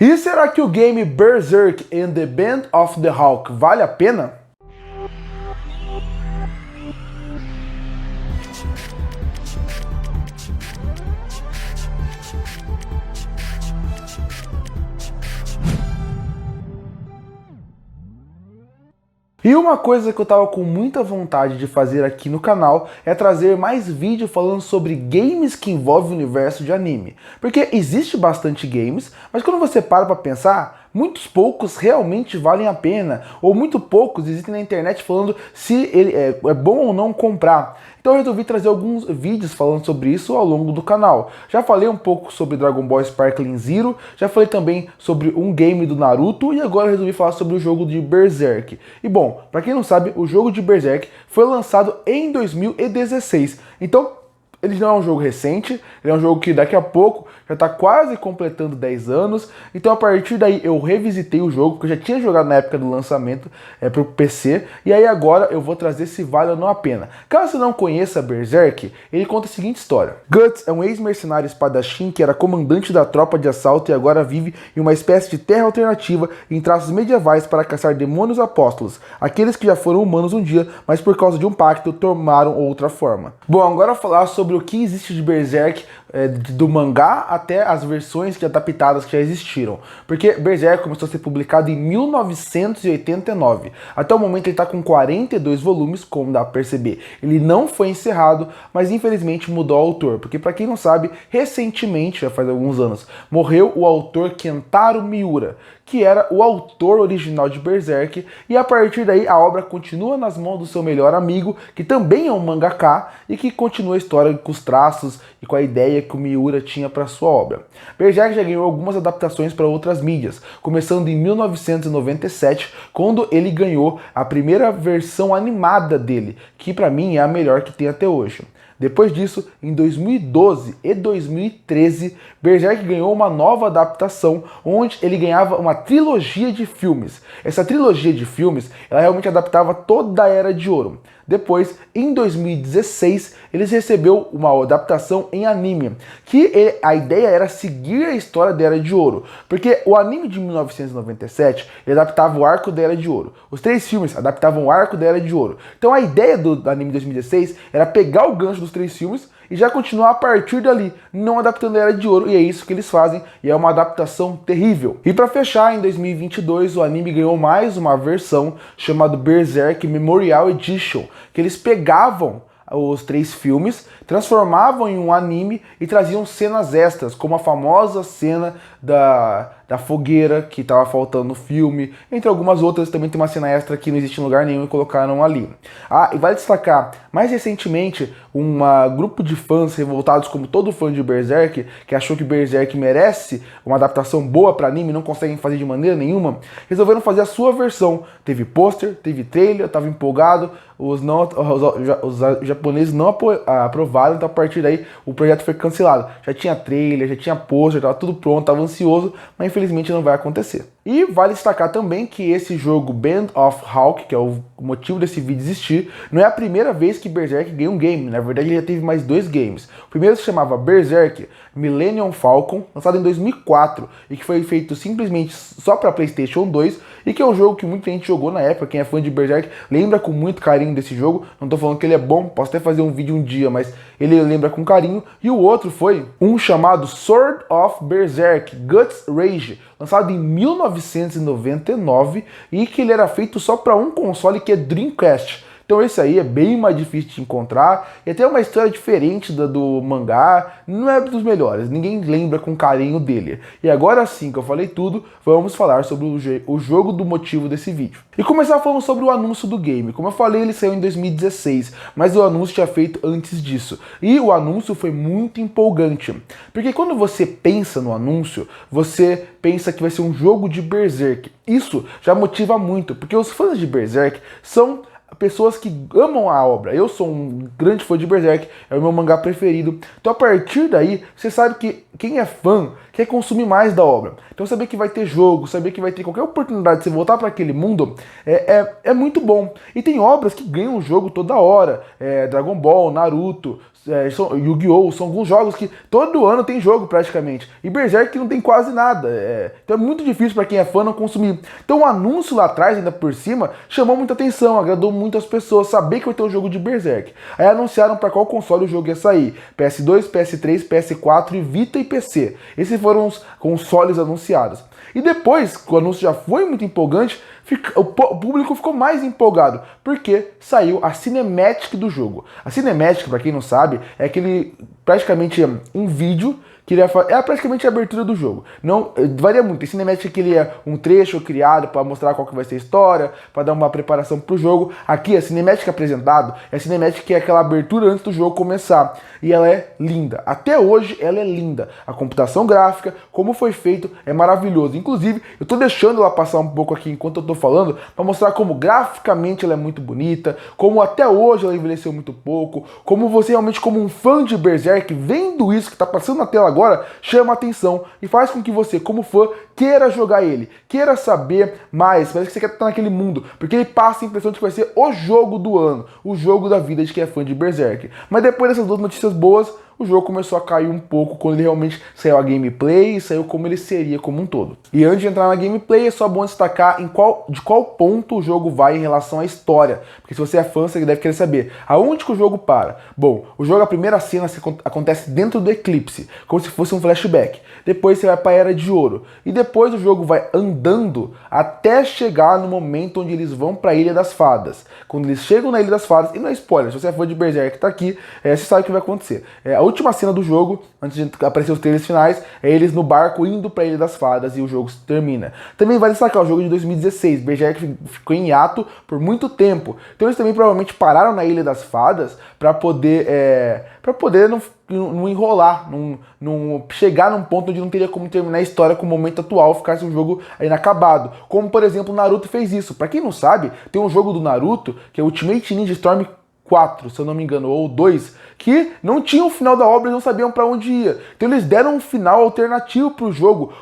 E será que o game Berserk and the Band of the Hawk vale a pena? E uma coisa que eu tava com muita vontade de fazer aqui no canal é trazer mais vídeo falando sobre games que envolvem o universo de anime. Porque existe bastante games, mas quando você para pra pensar, muitos poucos realmente valem a pena, ou muito poucos existem na internet falando se ele é bom ou não comprar. Então eu resolvi trazer alguns vídeos falando sobre isso ao longo do canal. Já falei um pouco sobre Dragon Ball Sparkling Zero, já falei também sobre um game do Naruto e agora eu resolvi falar sobre o jogo de Berserk. E bom, pra quem não sabe, o jogo de Berserk foi lançado em 2016, então ele não é um jogo recente, ele é um jogo que daqui a pouco já está quase completando 10 anos, então a partir daí eu revisitei o jogo, porque eu já tinha jogado na época do lançamento para o PC, e aí agora eu vou trazer se vale ou não a pena. Caso você não conheça Berserk, ele conta a seguinte história. Guts é um ex-mercenário espadachim que era comandante da tropa de assalto e agora vive em uma espécie de terra alternativa em traços medievais para caçar demônios apóstolos, aqueles que já foram humanos um dia, mas por causa de um pacto tomaram outra forma. Bom, agora eu vou falar sobre o que existe de Berserk, do mangá até as versões adaptadas que já existiram. Porque Berserk começou a ser publicado em 1989. Até o momento ele está com 42 volumes, como dá para perceber. Ele não foi encerrado, mas infelizmente mudou o autor. Porque para quem não sabe, recentemente, já faz alguns anos, morreu o autor Kentaro Miura, que era o autor original de Berserk, e a partir daí a obra continua nas mãos do seu melhor amigo, que também é um mangaka, e que continua a história com os traços e com a ideia que o Miura tinha para sua obra. Berserk já ganhou algumas adaptações para outras mídias, começando em 1997, quando ele ganhou a primeira versão animada dele, que para mim é a melhor que tem até hoje. Depois disso, em 2012 e 2013, Berserk ganhou uma nova adaptação, onde ele ganhava uma trilogia de filmes. Essa trilogia de filmes, ela realmente adaptava toda a Era de Ouro. Depois, em 2016, eles recebeu uma adaptação em anime, que a ideia era seguir a história da Era de Ouro, porque o anime de 1997 ele adaptava o arco da Era de Ouro. Os 3 filmes adaptavam o arco da Era de Ouro. Então a ideia do anime de 2016 era pegar o gancho dos 3 filmes e já continuar a partir dali, não adaptando a Era de Ouro, e é isso que eles fazem, e é uma adaptação terrível. E para fechar, em 2022, o anime ganhou mais uma versão chamada Berserk Memorial Edition, que eles pegavam os 3 filmes, transformavam em um anime e traziam cenas extras, como a famosa cena da fogueira que estava faltando no filme, entre algumas outras. Também tem uma cena extra que não existe em lugar nenhum e colocaram ali. Ah, e vale destacar, mais recentemente, um grupo de fãs revoltados, como todo fã de Berserk, que achou que Berserk merece uma adaptação boa para anime, não conseguem fazer de maneira nenhuma, resolveram fazer a sua versão. Teve pôster, teve trailer, eu estava empolgado, os japoneses não aprovaram, então a partir daí o projeto foi cancelado. Já tinha trailer, já tinha pôster, estava tudo pronto, estava ansioso, mas infelizmente não vai acontecer. E vale destacar também que esse jogo Band of Hawk, que é o motivo desse vídeo existir, não é a primeira vez que Berserk ganha um game. Na verdade, ele já teve mais 2 games. O primeiro se chamava Berserk Millennium Falcon, lançado em 2004, e que foi feito simplesmente só para PlayStation 2, e que é um jogo que muita gente jogou na época. Quem é fã de Berserk lembra com muito carinho desse jogo. Não estou falando que ele é bom, posso até fazer um vídeo um dia, mas ele lembra com carinho. E o outro foi um chamado Sword of Berserk Guts Rage, lançado em 1999, e que ele era feito só para um console, que é Dreamcast. Então esse aí é bem mais difícil de encontrar, e até uma história diferente do mangá, não é dos melhores, ninguém lembra com carinho dele. E agora sim que eu falei tudo, vamos falar sobre o jogo do motivo desse vídeo. E começar falando sobre o anúncio do game. Como eu falei, ele saiu em 2016, mas o anúncio tinha feito antes disso. E o anúncio foi muito empolgante, porque quando você pensa no anúncio, você pensa que vai ser um jogo de Berserk. Isso já motiva muito, porque os fãs de Berserk são pessoas que amam a obra. Eu sou um grande fã de Berserk, é o meu mangá preferido. Então a partir daí, você sabe que quem é fã quer consumir mais da obra. Então saber que vai ter jogo, saber que vai ter qualquer oportunidade de você voltar para aquele mundo é muito bom. E tem obras que ganham o jogo toda hora. Dragon Ball, Naruto, Yu-Gi-Oh! São alguns jogos que todo ano tem jogo praticamente. E Berserk não tem quase nada. Então é muito difícil para quem é fã não consumir. Então o anúncio lá atrás, ainda por cima, chamou muita atenção, agradou muitas pessoas saber que vai ter um jogo de Berserk. Aí anunciaram para qual console o jogo ia sair. PS2, PS3, PS4 e Vita e PC. Esses foram os consoles anunciados. E depois, que o anúncio já foi muito empolgante, o público ficou mais empolgado, porque saiu a Cinematic do jogo. A Cinematic, para quem não sabe, é aquele praticamente um vídeo que ele é praticamente a abertura do jogo. Não varia muito. Tem Cinematic que ele é um trecho criado para mostrar qual que vai ser a história, para dar uma preparação para o jogo. Aqui a Cinematic apresentado é a Cinematic que é aquela abertura antes do jogo começar. E ela é linda. Até hoje ela é linda. A computação gráfica, como foi feito, é maravilhoso. Inclusive, eu tô deixando ela passar um pouco aqui enquanto eu tô falando, para mostrar como graficamente ela é muito bonita, como até hoje ela envelheceu muito pouco, como você realmente, como um fã de Berserk, vendo isso que tá passando na tela agora, chama a atenção e faz com que você, como fã, queira jogar ele, queira saber mais, parece que você quer estar naquele mundo, porque ele passa a impressão de que vai ser o jogo do ano, o jogo da vida de quem é fã de Berserk. Mas depois dessas duas notícias boas, o jogo começou a cair um pouco quando ele realmente saiu a gameplay e saiu como ele seria como um todo. E antes de entrar na gameplay, é só bom destacar de qual ponto o jogo vai em relação à história. Porque se você é fã, você deve querer saber aonde que o jogo para. Bom, o jogo, a primeira cena acontece dentro do eclipse, como se fosse um flashback. Depois você vai para a Era de Ouro. E depois o jogo vai andando até chegar no momento onde eles vão para a Ilha das Fadas. Quando eles chegam na Ilha das Fadas, e não é spoiler, se você é fã de Berserk que tá aqui, você sabe o que vai acontecer. A última cena do jogo, antes de aparecer os trailers finais, é eles no barco indo para a Ilha das Fadas e o jogo termina. Também vale destacar o jogo de 2016, Berserk ficou em hiato por muito tempo. Então eles também provavelmente pararam na Ilha das Fadas para poder não enrolar, não chegar num ponto onde não teria como terminar a história com o momento atual, ficasse um jogo inacabado. Como, por exemplo, o Naruto fez isso. Pra quem não sabe, tem um jogo do Naruto, que é Ultimate Ninja Storm 4, se eu não me engano, ou 2, que não tinha o final da obra e não sabiam para onde ia. Então eles deram um final alternativo pro jogo,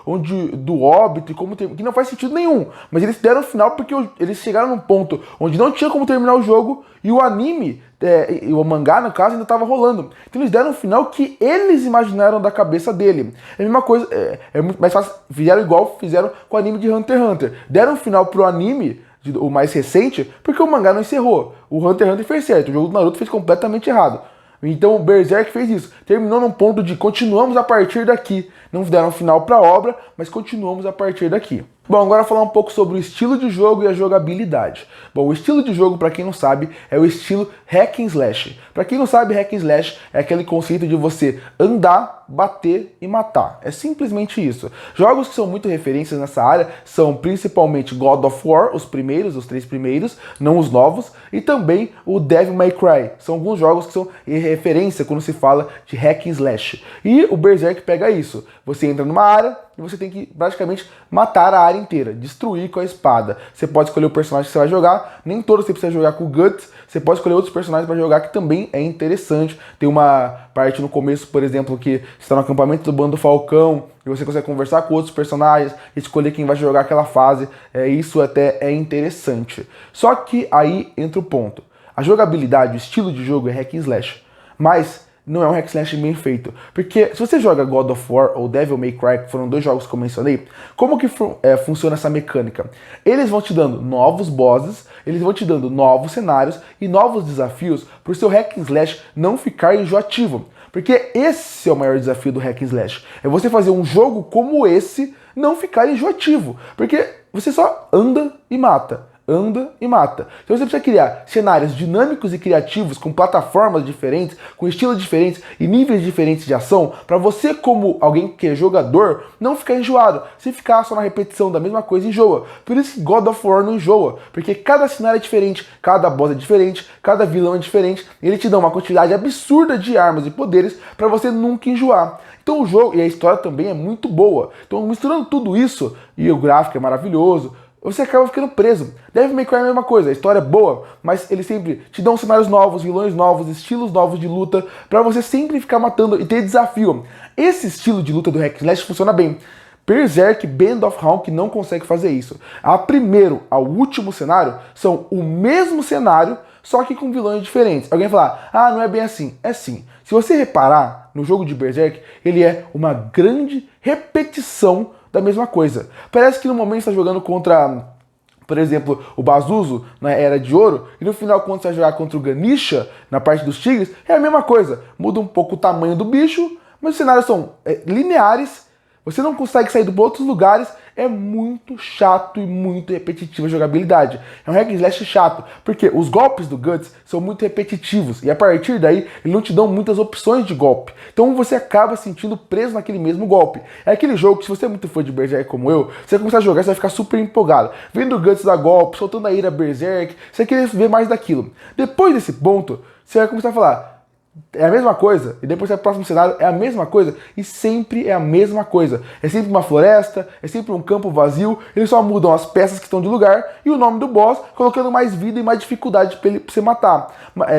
do óbito, que não faz sentido nenhum. Mas eles deram um final porque eles chegaram num ponto onde não tinha como terminar o jogo e o anime, o mangá, no caso, ainda estava rolando. Então eles deram um final que eles imaginaram da cabeça dele. É a mesma coisa, é muito mais fácil, fizeram igual fizeram com o anime de Hunter x Hunter. Deram um final pro anime, o mais recente, porque o mangá não encerrou. O Hunter x Hunter fez certo, o jogo do Naruto fez completamente errado. Então o Berserk fez isso, terminou num ponto de continuamos a partir daqui. Não deram um final para a obra, mas continuamos a partir daqui. Bom, agora falar um pouco sobre o estilo de jogo e a jogabilidade. Bom, o estilo de jogo, para quem não sabe, é o estilo hack and slash. Para quem não sabe, hack and slash é aquele conceito de você andar, bater e matar. É simplesmente isso. Jogos que são muito referências nessa área são principalmente God of War, os três primeiros, não os novos, e também o Devil May Cry. São alguns jogos que são referência quando se fala de hack and slash. E o Berserk pega isso. Você entra numa área e você tem que praticamente matar a área inteira, destruir com a espada. Você pode escolher o personagem que você vai jogar, nem todos você precisa jogar com o Guts, você pode escolher outros personagens para jogar que também é interessante. Tem uma parte no começo, por exemplo, que você está no acampamento do Bando Falcão e você consegue conversar com outros personagens, escolher quem vai jogar aquela fase, isso até é interessante. Só que aí entra o ponto. A jogabilidade, o estilo de jogo é hack and slash, mas não é um hack slash bem feito. Porque se você joga God of War ou Devil May Cry, que foram dois jogos que eu mencionei, como que funciona essa mecânica? Eles vão te dando novos bosses, eles vão te dando novos cenários e novos desafios para o seu hack and slash não ficar enjoativo. Porque esse é o maior desafio do hack and slash. É você fazer um jogo como esse não ficar enjoativo. Porque você só anda e mata. Anda e mata. Então você precisa criar cenários dinâmicos e criativos com plataformas diferentes, com estilos diferentes e níveis diferentes de ação, para você, como alguém que é jogador, não ficar enjoado. Se ficar só na repetição da mesma coisa, enjoa. Por isso que God of War não enjoa, porque cada cenário é diferente, cada boss é diferente, cada vilão é diferente, e ele te dá uma quantidade absurda de armas e poderes para você nunca enjoar. Então o jogo e a história também é muito boa. Então misturando tudo isso, e o gráfico é maravilhoso, você acaba ficando preso. Devil May Cry é a mesma coisa, a história é boa, mas eles sempre te dão cenários novos, vilões novos, estilos novos de luta, pra você sempre ficar matando e ter desafio. Esse estilo de luta do hack and slash funciona bem. Berserk, Band of Honk não consegue fazer isso. A primeiro ao último cenário são o mesmo cenário, só que com vilões diferentes. Alguém vai falar, ah, não é bem assim. É sim. Se você reparar, no jogo de Berserk, ele é uma grande repetição da mesma coisa. Parece que no momento você está jogando contra, por exemplo, o Pazuzu na Era de Ouro, e no final, quando você vai jogar contra o Ganicha, na parte dos tigres, é a mesma coisa. Muda um pouco o tamanho do bicho, mas os cenários são lineares, você não consegue sair de outros lugares, é muito chato e muito repetitivo a jogabilidade. É um hack and slash chato, porque os golpes do Guts são muito repetitivos, e a partir daí, eles não te dão muitas opções de golpe. Então você acaba se sentindo preso naquele mesmo golpe. É aquele jogo que, se você é muito fã de Berserk como eu, você vai começar a jogar, você vai ficar super empolgado. Vendo o Guts dar golpe, soltando a ira Berserk, você vai querer ver mais daquilo. Depois desse ponto, você vai começar a falar, é a mesma coisa, e depois o próximo cenário é a mesma coisa, e sempre é a mesma coisa. É sempre uma floresta, é sempre um campo vazio, eles só mudam as peças que estão de lugar e o nome do boss, colocando mais vida e mais dificuldade pra você matar.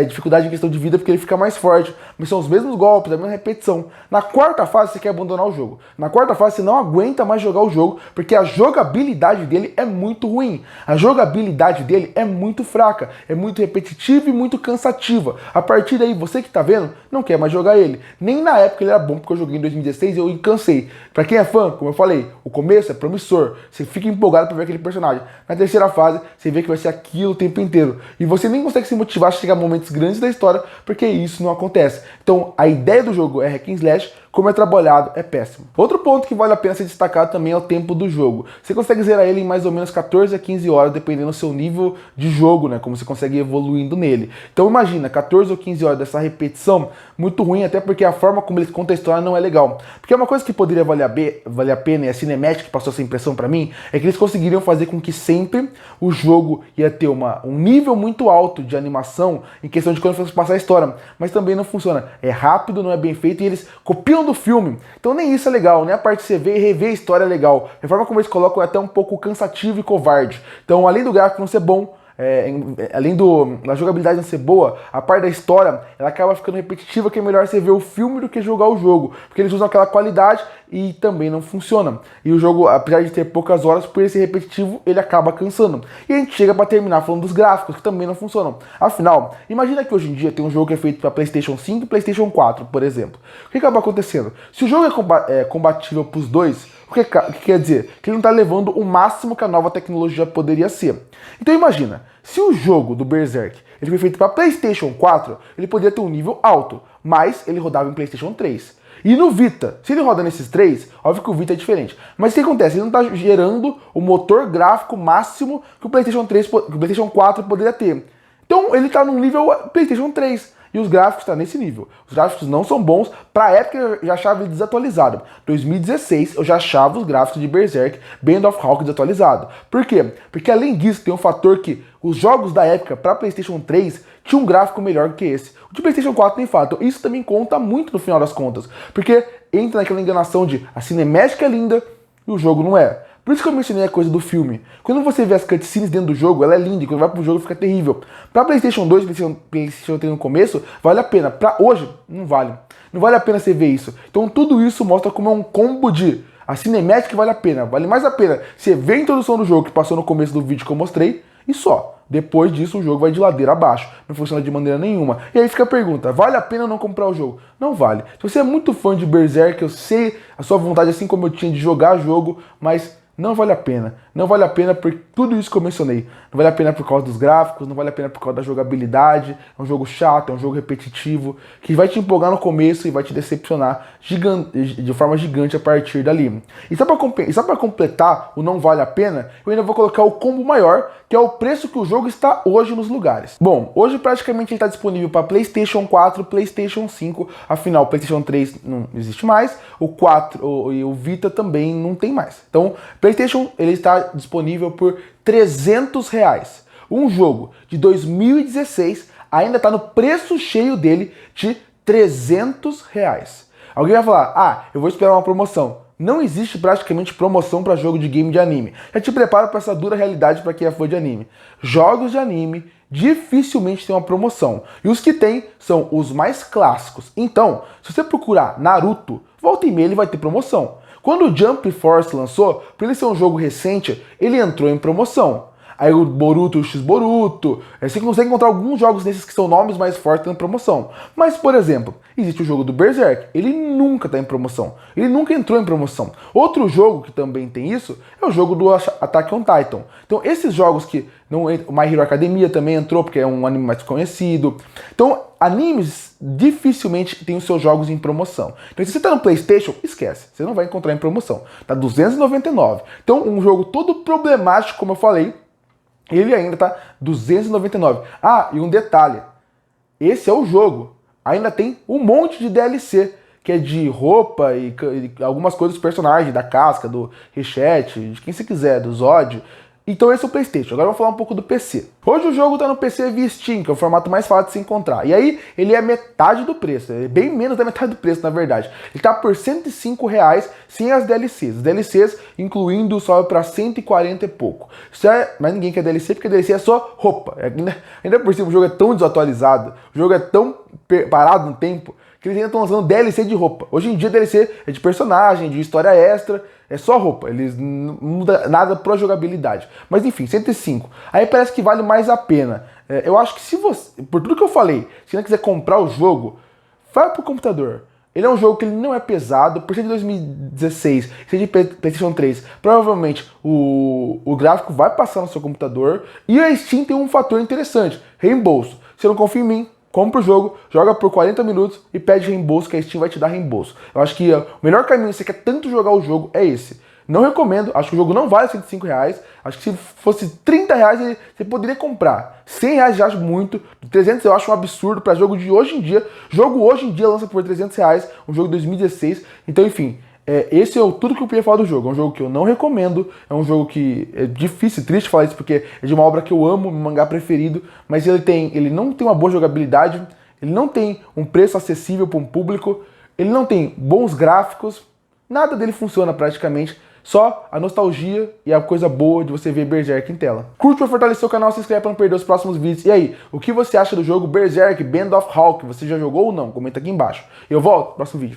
Dificuldade em questão de vida porque ele fica mais forte, mas são os mesmos golpes, a mesma repetição. Na quarta fase você quer abandonar o jogo. Na quarta fase você não aguenta mais jogar o jogo, porque a jogabilidade dele é muito ruim. A jogabilidade dele é muito fraca, é muito repetitiva e muito cansativa. A partir daí, você que tá vendo, não quer mais jogar ele. Nem na época ele era bom, porque eu joguei em 2016 e eu cansei. Pra quem é fã, como eu falei, o começo é promissor. Você fica empolgado pra ver aquele personagem. Na terceira fase, você vê que vai ser aquilo o tempo inteiro. E você nem consegue se motivar a chegar a momentos grandes da história, porque isso não acontece. Então, a ideia do jogo é hack and slash, como é trabalhado, é péssimo. Outro ponto que vale a pena ser destacado também é o tempo do jogo. Você consegue zerar ele em mais ou menos 14 a 15 horas, dependendo do seu nível de jogo, né? Como você consegue ir evoluindo nele. Então imagina, 14 ou 15 horas dessa repetição, muito ruim, até porque a forma como eles contam a história não é legal. Porque uma coisa que poderia valer a pena, e a Cinematic que passou essa impressão pra mim, é que eles conseguiriam fazer com que sempre o jogo ia ter um nível muito alto de animação em questão de quando fosse passar a história. Mas também não funciona. É rápido, não é bem feito, e eles copiam do filme. Então nem isso é legal, nem a parte de você ver e rever a história é legal. A forma como eles colocam é até um pouco cansativo e covarde. Então, além do gráfico não ser bom, além da jogabilidade não ser boa, a parte da história ela acaba ficando repetitiva, que é melhor você ver o filme do que jogar o jogo, porque eles usam aquela qualidade e também não funciona. E o jogo, apesar de ter poucas horas, por ele ser repetitivo, ele acaba cansando. E a gente chega para terminar falando dos gráficos, que também não funcionam. Afinal, imagina que hoje em dia tem um jogo que é feito para PlayStation 5 e PlayStation 4, por exemplo. O que acaba acontecendo? Se o jogo é compatível para os dois, o que quer dizer? Que ele não está levando o máximo que a nova tecnologia poderia ser. Então imagina, se o jogo do Berserk ele foi feito para PlayStation 4, ele poderia ter um nível alto, mas ele rodava em PlayStation 3. E no Vita, se ele roda nesses três, óbvio que o Vita é diferente. Mas o que acontece? Ele não está gerando o motor gráfico máximo que o PlayStation 4 poderia ter. Então ele está no nível PlayStation 3. E os gráficos estão nesse nível. Os gráficos não são bons. Para a época eu já achava ele desatualizado. 2016 eu já achava os gráficos de Berserk Band of Hawk desatualizado. Por quê? Porque além disso tem um fator que os jogos da época para PlayStation 3 tinham um gráfico melhor que esse. O de PlayStation 4 nem fato. Então, isso também conta muito no final das contas. Porque entra naquela enganação de a cinemática é linda e o jogo não é. Por isso que eu mencionei a coisa do filme. Quando você vê as cutscenes dentro do jogo, ela é linda, e quando vai pro jogo fica terrível. Pra PlayStation 2, PlayStation 3 no começo, vale a pena. Pra hoje, não vale. Não vale a pena você ver isso. Então tudo isso mostra como é um combo de... A cinemática vale a pena. Vale mais a pena você ver a introdução do jogo que passou no começo do vídeo que eu mostrei, e só. Depois disso o jogo vai de ladeira abaixo. Não funciona de maneira nenhuma. E aí fica a pergunta, vale a pena ou não comprar o jogo? Não vale. Se você é muito fã de Berserk, eu sei a sua vontade, assim como eu tinha, de jogar jogo, mas... não vale a pena. Não vale a pena por tudo isso que eu mencionei. Não vale a pena por causa dos gráficos, não vale a pena por causa da jogabilidade. É um jogo chato, é um jogo repetitivo, que vai te empolgar no começo e vai te decepcionar de forma gigante a partir dali. E só para completar o não vale a pena, eu ainda vou colocar o combo maior, que é o preço que o jogo está hoje nos lugares. Bom, hoje praticamente ele está disponível para PlayStation 4, PlayStation 5, afinal o PlayStation 3 não existe mais, o 4 e o Vita também não tem mais. Então, PlayStation ele está disponível por R$300. Um jogo de 2016 ainda está no preço cheio dele de R$300. Alguém vai falar, ah, eu vou esperar uma promoção. Não existe praticamente promoção para jogo de game de anime. Já te prepara para essa dura realidade para quem é fã de anime. Jogos de anime dificilmente tem uma promoção. E os que tem são os mais clássicos. Então, se você procurar Naruto, volta e meia ele vai ter promoção. Quando o Jump Force lançou, por ele ser um jogo recente, ele entrou em promoção. Aí o Boruto, o X-Boruto. Você consegue encontrar alguns jogos desses que são nomes mais fortes na promoção. Mas, por exemplo, existe o jogo do Berserk. Ele nunca tá em promoção. Ele nunca entrou em promoção. Outro jogo que também tem isso é o jogo do Attack on Titan. Então, esses jogos que não, o My Hero Academia também entrou, porque é um anime mais conhecido. Então, animes dificilmente têm os seus jogos em promoção. Então, se você tá no PlayStation, esquece. Você não vai encontrar em promoção. Tá R$299. Então, um jogo todo problemático, como eu falei, ele ainda tá R$299. Ah, e um detalhe. Esse é o jogo. Ainda tem um monte de DLC, que é de roupa e algumas coisas dos personagens, da casca, do Richette, de quem você quiser, do Zod. Então esse é o PlayStation. Agora vamos falar um pouco do PC. Hoje o jogo tá no PC via Steam, que é o formato mais fácil de se encontrar. E aí ele é metade do preço, é bem menos da metade do preço, na verdade. Ele tá por R$105 sem as DLCs. As DLCs, incluindo, sobe pra 140 e pouco. Isso é, mas ninguém quer DLC, porque DLC é só roupa. Ainda por cima o jogo é tão desatualizado, o jogo é tão parado no tempo, que eles ainda estão lançando DLC de roupa. Hoje em dia DLC é de personagem, de história extra, é só roupa. Eles não mudam nada pra jogabilidade. Mas enfim, 105. Aí parece que vale mais a pena. Eu acho que se você, por tudo que eu falei, se você quiser comprar o jogo, vai pro computador. Ele é um jogo que ele não é pesado, por ser de 2016, ser de PlayStation 3, provavelmente o gráfico vai passar no seu computador. E a Steam tem um fator interessante, reembolso. Se você não confia em mim, compra o jogo, joga por 40 minutos e pede reembolso, que a Steam vai te dar reembolso. Eu acho que o melhor caminho, se você quer tanto jogar o jogo, é esse. Não recomendo, acho que o jogo não vale R$105. Acho que se fosse R$30, você poderia comprar. R$100 já acho muito, 300 eu acho um absurdo para jogo de hoje em dia. Jogo hoje em dia lança por R$300, um jogo de 2016. Então, enfim, esse é tudo que eu queria falar do jogo. É um jogo que eu não recomendo, é um jogo que é difícil, triste falar isso, porque é de uma obra que eu amo, meu mangá preferido, mas ele não tem uma boa jogabilidade, ele não tem um preço acessível para um público, ele não tem bons gráficos, nada dele funciona praticamente, só a nostalgia e a coisa boa de você ver Berserk em tela. Curte para fortalecer o canal, se inscreve para não perder os próximos vídeos. E aí, o que você acha do jogo Berserk Band of Hawk? Você já jogou ou não? Comenta aqui embaixo. Eu volto no próximo vídeo.